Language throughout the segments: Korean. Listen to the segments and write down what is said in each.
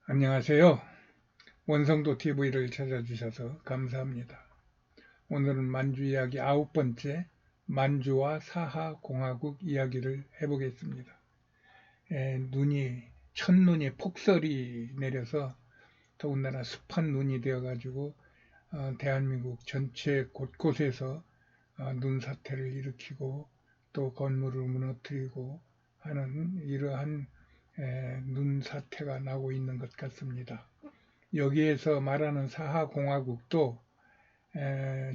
안녕하세요. 원성도 TV를 찾아주셔서 감사합니다. 오늘은 만주 이야기 9번째 만주와 사하공화국 이야기를 해보겠습니다. 첫눈이 폭설이 내려서 더군다나 습한 눈이 되어가지고 대한민국 전체 곳곳에서 눈사태를 일으키고 또 건물을 무너뜨리고 하는 이러한 눈사태가 나고 있는 것 같습니다. 여기에서 말하는 사하공화국도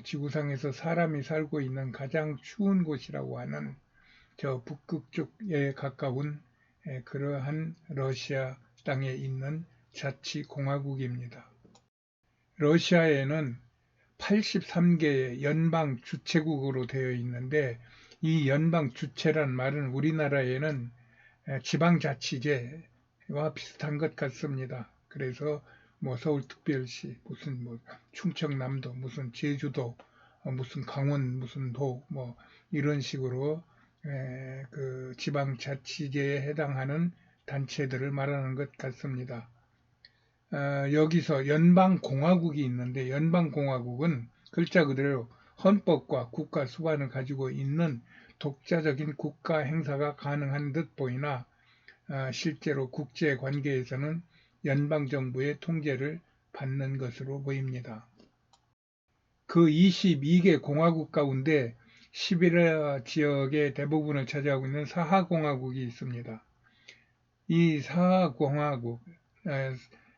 지구상에서 사람이 살고 있는 가장 추운 곳이라고 하는 저 북극 쪽에 가까운 그러한 러시아 땅에 있는 자치공화국입니다. 러시아에는 83개의 연방 주체국으로 되어 있는데 이 연방 주체란 말은 우리나라에는 지방자치제와 비슷한 것 같습니다. 그래서 뭐 서울특별시, 무슨 뭐 충청남도, 무슨 제주도, 무슨 강원, 무슨 도, 뭐 이런 식으로 그 지방자치제에 해당하는 단체들을 말하는 것 같습니다. 여기서 연방공화국이 있는데 연방공화국은 글자 그대로 헌법과 국가 수반을 가지고 있는 독자적인 국가 행사가 가능한 듯 보이나 실제로 국제관계에서는 연방정부의 통제를 받는 것으로 보입니다. 그 22개 공화국 가운데 시베리아 지역의 대부분을 차지하고 있는 사하공화국이 있습니다. 이 사하공화국,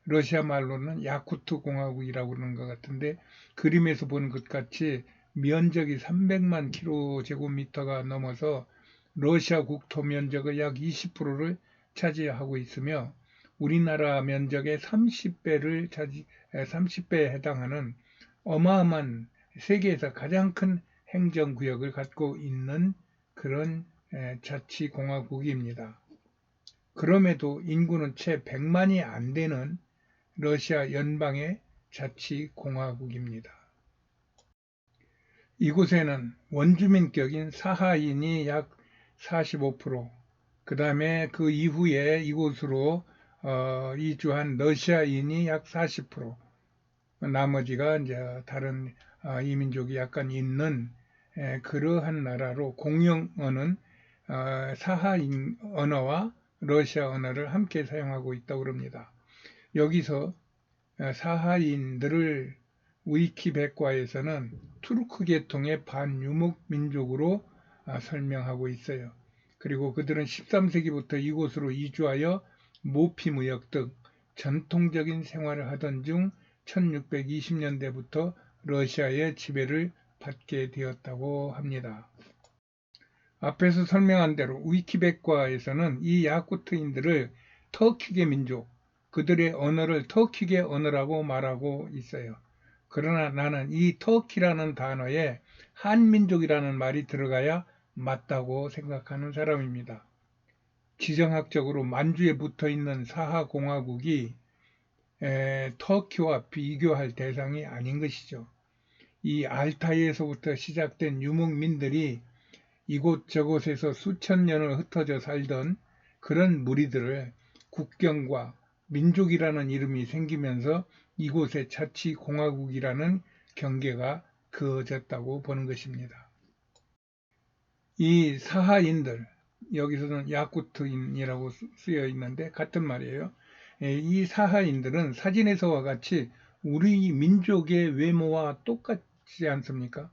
러시아 말로는 야쿠트 공화국이라고 그러는 것 같은데 그림에서 보는 것 같이 면적이 300만 km제곱미터가 넘어서 러시아 국토 면적의 약 20%를 차지하고 있으며 우리나라 면적의 30배에 해당하는 어마어마한 세계에서 가장 큰 행정구역을 갖고 있는 그런 자치공화국입니다. 그럼에도 인구는 채 100만이 안 되는 러시아 연방의 자치공화국입니다. 이곳에는 원주민격인 사하인이 약 45%, 그 다음에 그 이후에 이곳으로 이주한 러시아인이 약 40%, 나머지가 이제 다른 이민족이 약간 있는 그러한 나라로 공용 언어는 사하인 언어와 러시아 언어를 함께 사용하고 있다고 합니다. 여기서 사하인들을 위키백과에서는 투르크 계통의 반유목 민족으로 설명하고 있어요. 그리고 그들은 13세기부터 이곳으로 이주하여 모피무역 등 전통적인 생활을 하던 중 1620년대부터 러시아의 지배를 받게 되었다고 합니다. 앞에서 설명한 대로 위키백과에서는 이 야쿠트인들을 터키계 민족, 그들의 언어를 터키계 언어라고 말하고 있어요. 그러나 나는 이 터키라는 단어에 한민족이라는 말이 들어가야 맞다고 생각하는 사람입니다. 지정학적으로 만주에 붙어있는 사하공화국이 터키와 비교할 대상이 아닌 것이죠. 이 알타이에서부터 시작된 유목민들이 이곳저곳에서 수천 년을 흩어져 살던 그런 무리들을 국경과 민족이라는 이름이 생기면서 이곳에 자치공화국이라는 경계가 그어졌다고 보는 것입니다. 이 사하인들, 여기서는 야쿠트인이라고 쓰여 있는데 같은 말이에요. 이 사하인들은 사진에서와 같이 우리 민족의 외모와 똑같지 않습니까?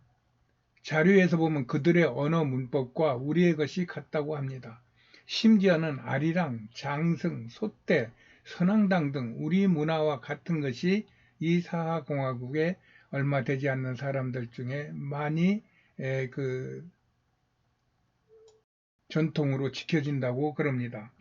자료에서 보면 그들의 언어 문법과 우리의 것이 같다고 합니다. 심지어는 아리랑, 장승, 소떼, 선앙당 등 우리 문화와 같은 것이 이 사하공화국에 얼마 되지 않는 사람들 중에 많이 그 전통으로 지켜진다고 그럽니다.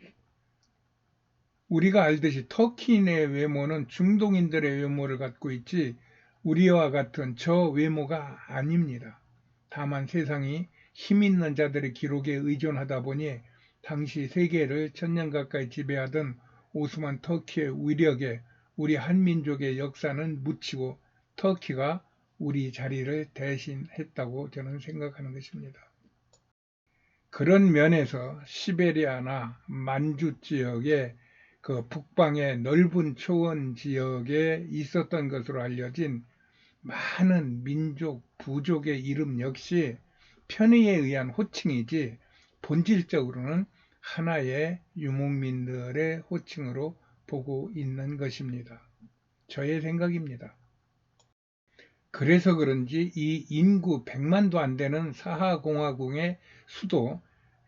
우리가 알듯이 터키인의 외모는 중동인들의 외모를 갖고 있지 우리와 같은 저 외모가 아닙니다. 다만 세상이 힘 있는 자들의 기록에 의존하다 보니 당시 세계를 천년 가까이 지배하던 오스만 터키의 위력에 우리 한민족의 역사는 묻히고 터키가 우리 자리를 대신했다고 저는 생각하는 것입니다. 그런 면에서 시베리아나 만주 지역에 그 북방의 넓은 초원 지역에 있었던 것으로 알려진 많은 민족, 부족의 이름 역시 편의에 의한 호칭이지 본질적으로는 하나의 유목민들의 호칭으로 보고 있는 것입니다. 저의 생각입니다. 그래서 그런지 이 인구 100만도 안 되는 사하공화국의 수도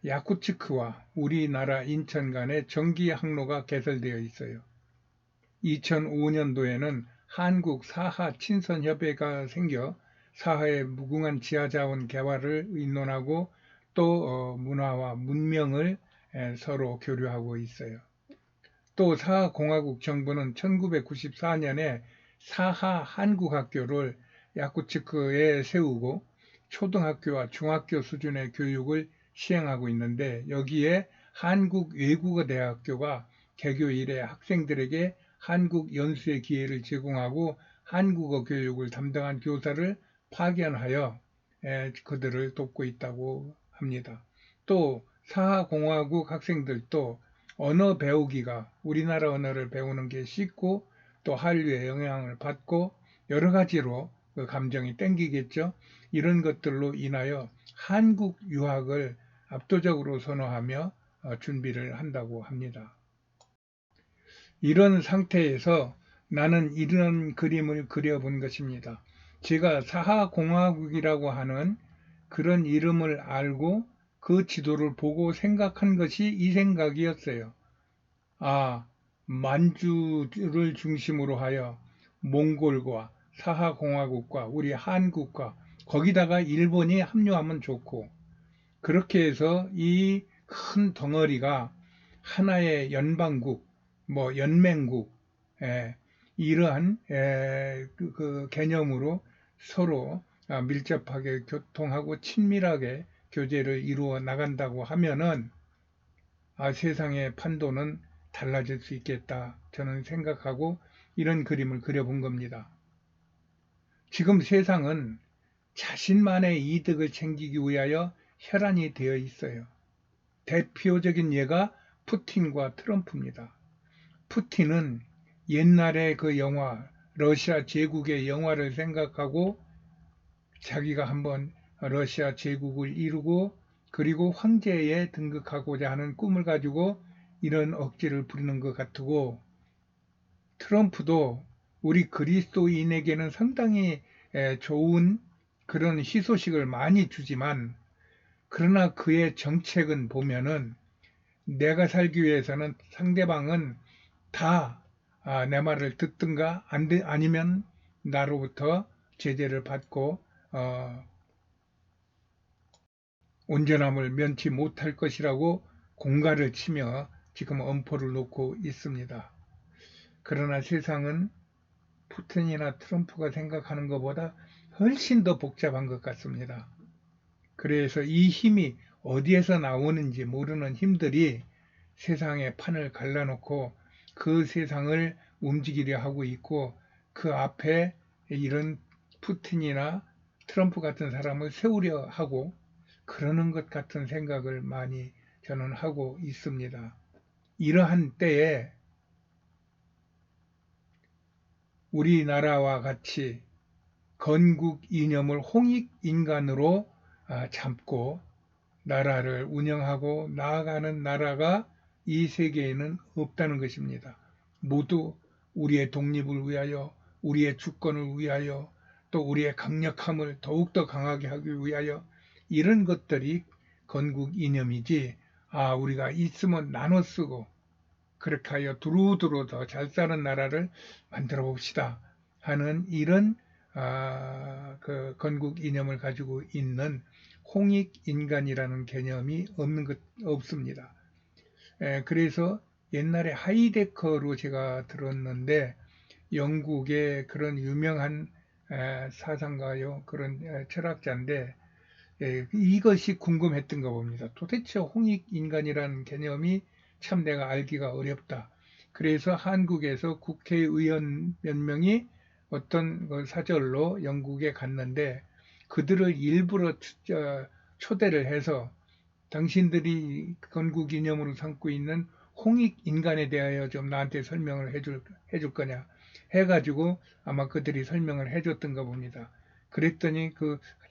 야쿠츠크와 우리나라 인천 간에 전기 항로가 개설되어 있어요. 2005년도에는 한국 사하 친선협회가 생겨 사하의 무궁한 지하자원 개발을 의논하고 또 문화와 문명을 서로 교류하고 있어요. 또 사하공화국 정부는 1994년에 사하 한국학교를 야쿠츠크에 세우고 초등학교와 중학교 수준의 교육을 시행하고 있는데 여기에 한국외국어대학교가 개교 이래 학생들에게 한국 연수의 기회를 제공하고 한국어 교육을 담당한 교사를 파견하여 그들을 돕고 있다고 합니다. 또 사하공화국 학생들도 언어 배우기가 우리나라 언어를 배우는 게 쉽고 또 한류의 영향을 받고 여러 가지로 그 감정이 땡기겠죠. 이런 것들로 인하여 한국 유학을 압도적으로 선호하며 준비를 한다고 합니다. 이런 상태에서 나는 이런 그림을 그려본 것입니다. 제가 사하공화국이라고 하는 그런 이름을 알고 그 지도를 보고 생각한 것이 이 생각이었어요. 아, 만주를 중심으로 하여 몽골과 사하공화국과 우리 한국과 거기다가 일본이 합류하면 좋고 그렇게 해서 이 큰 덩어리가 하나의 연방국, 뭐 연맹국, 이러한 그 개념으로 서로 밀접하게 교통하고 친밀하게 교제를 이루어 나간다고 하면은 세상의 판도는 달라질 수 있겠다. 저는 생각하고 이런 그림을 그려본 겁니다. 지금 세상은 자신만의 이득을 챙기기 위하여 혈안이 되어 있어요. 대표적인 예가 푸틴과 트럼프입니다. 푸틴은 옛날에 그 영화, 러시아 제국의 영화를 생각하고 자기가 한번 러시아 제국을 이루고 그리고 황제에 등극하고자 하는 꿈을 가지고 이런 억지를 부리는 것 같고 트럼프도 우리 그리스도인에게는 상당히 좋은 그런 희소식을 많이 주지만 그러나 그의 정책은 보면은 내가 살기 위해서는 상대방은 다 내 말을 듣든가 아니면 나로부터 제재를 받고 온전함을 면치 못할 것이라고 공갈을 치며 지금 엄포를 놓고 있습니다. 그러나 세상은 푸틴이나 트럼프가 생각하는 것보다 훨씬 더 복잡한 것 같습니다. 그래서 이 힘이 어디에서 나오는지 모르는 힘들이 세상의 판을 갈라놓고 그 세상을 움직이려 하고 있고 그 앞에 이런 푸틴이나 트럼프 같은 사람을 세우려 하고 그러는 것 같은 생각을 많이 저는 하고 있습니다. 이러한 때에 우리나라와 같이 건국 이념을 홍익인간으로 잡고 나라를 운영하고 나아가는 나라가 이 세계에는 없다는 것입니다. 모두 우리의 독립을 위하여 우리의 주권을 위하여 또 우리의 강력함을 더욱더 강하게 하기 위하여 이런 것들이 건국 이념이지 우리가 있으면 나눠 쓰고 그렇게 하여 두루두루 더 잘 사는 나라를 만들어 봅시다 하는 이런 그 건국 이념을 가지고 있는 홍익인간이라는 개념이 없습니다. 그래서 옛날에 하이데커로 제가 들었는데 영국의 그런 유명한 사상가요 그런 철학자인데 이것이 궁금했던가 봅니다. 도대체 홍익인간이라는 개념이 참 내가 알기가 어렵다. 그래서 한국에서 국회의원 몇 명이 어떤 사절로 영국에 갔는데 그들을 일부러 초대를 해서 당신들이 건국 이념으로 삼고 있는 홍익인간에 대하여 좀 나한테 설명을 해줄 거냐 해가지고 아마 그들이 설명을 해줬던가 봅니다. 그랬더니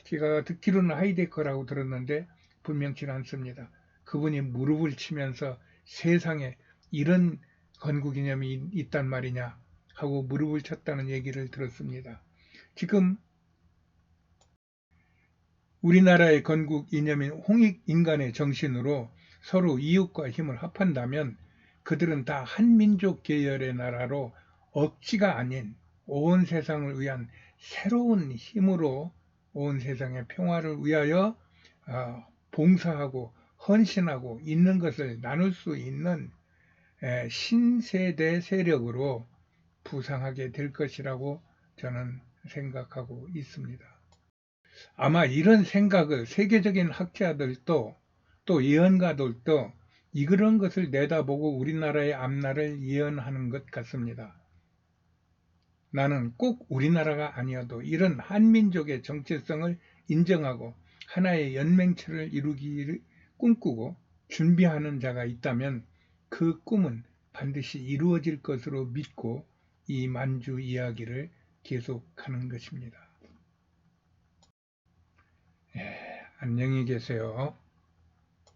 제가 듣기로는 하이데커라고 들었는데 분명치 않습니다. 그분이 무릎을 치면서 세상에 이런 건국 이념이 있단 말이냐 하고 무릎을 쳤다는 얘기를 들었습니다. 지금 우리나라의 건국 이념인 홍익인간의 정신으로 서로 이웃과 힘을 합한다면 그들은 다 한민족 계열의 나라로 억지가 아닌 온 세상을 위한 새로운 힘으로 온 세상의 평화를 위하여 봉사하고 헌신하고 있는 것을 나눌 수 있는 신세대 세력으로 부상하게 될 것이라고 저는 생각하고 있습니다. 아마 이런 생각을 세계적인 학자들도 또 예언가들도 이런 것을 내다보고 우리나라의 앞날을 예언하는 것 같습니다. 나는 꼭 우리나라가 아니어도 이런 한민족의 정체성을 인정하고 하나의 연맹체를 이루기를 꿈꾸고 준비하는 자가 있다면 그 꿈은 반드시 이루어질 것으로 믿고 이 만주 이야기를 계속하는 것입니다. 안녕히 계세요.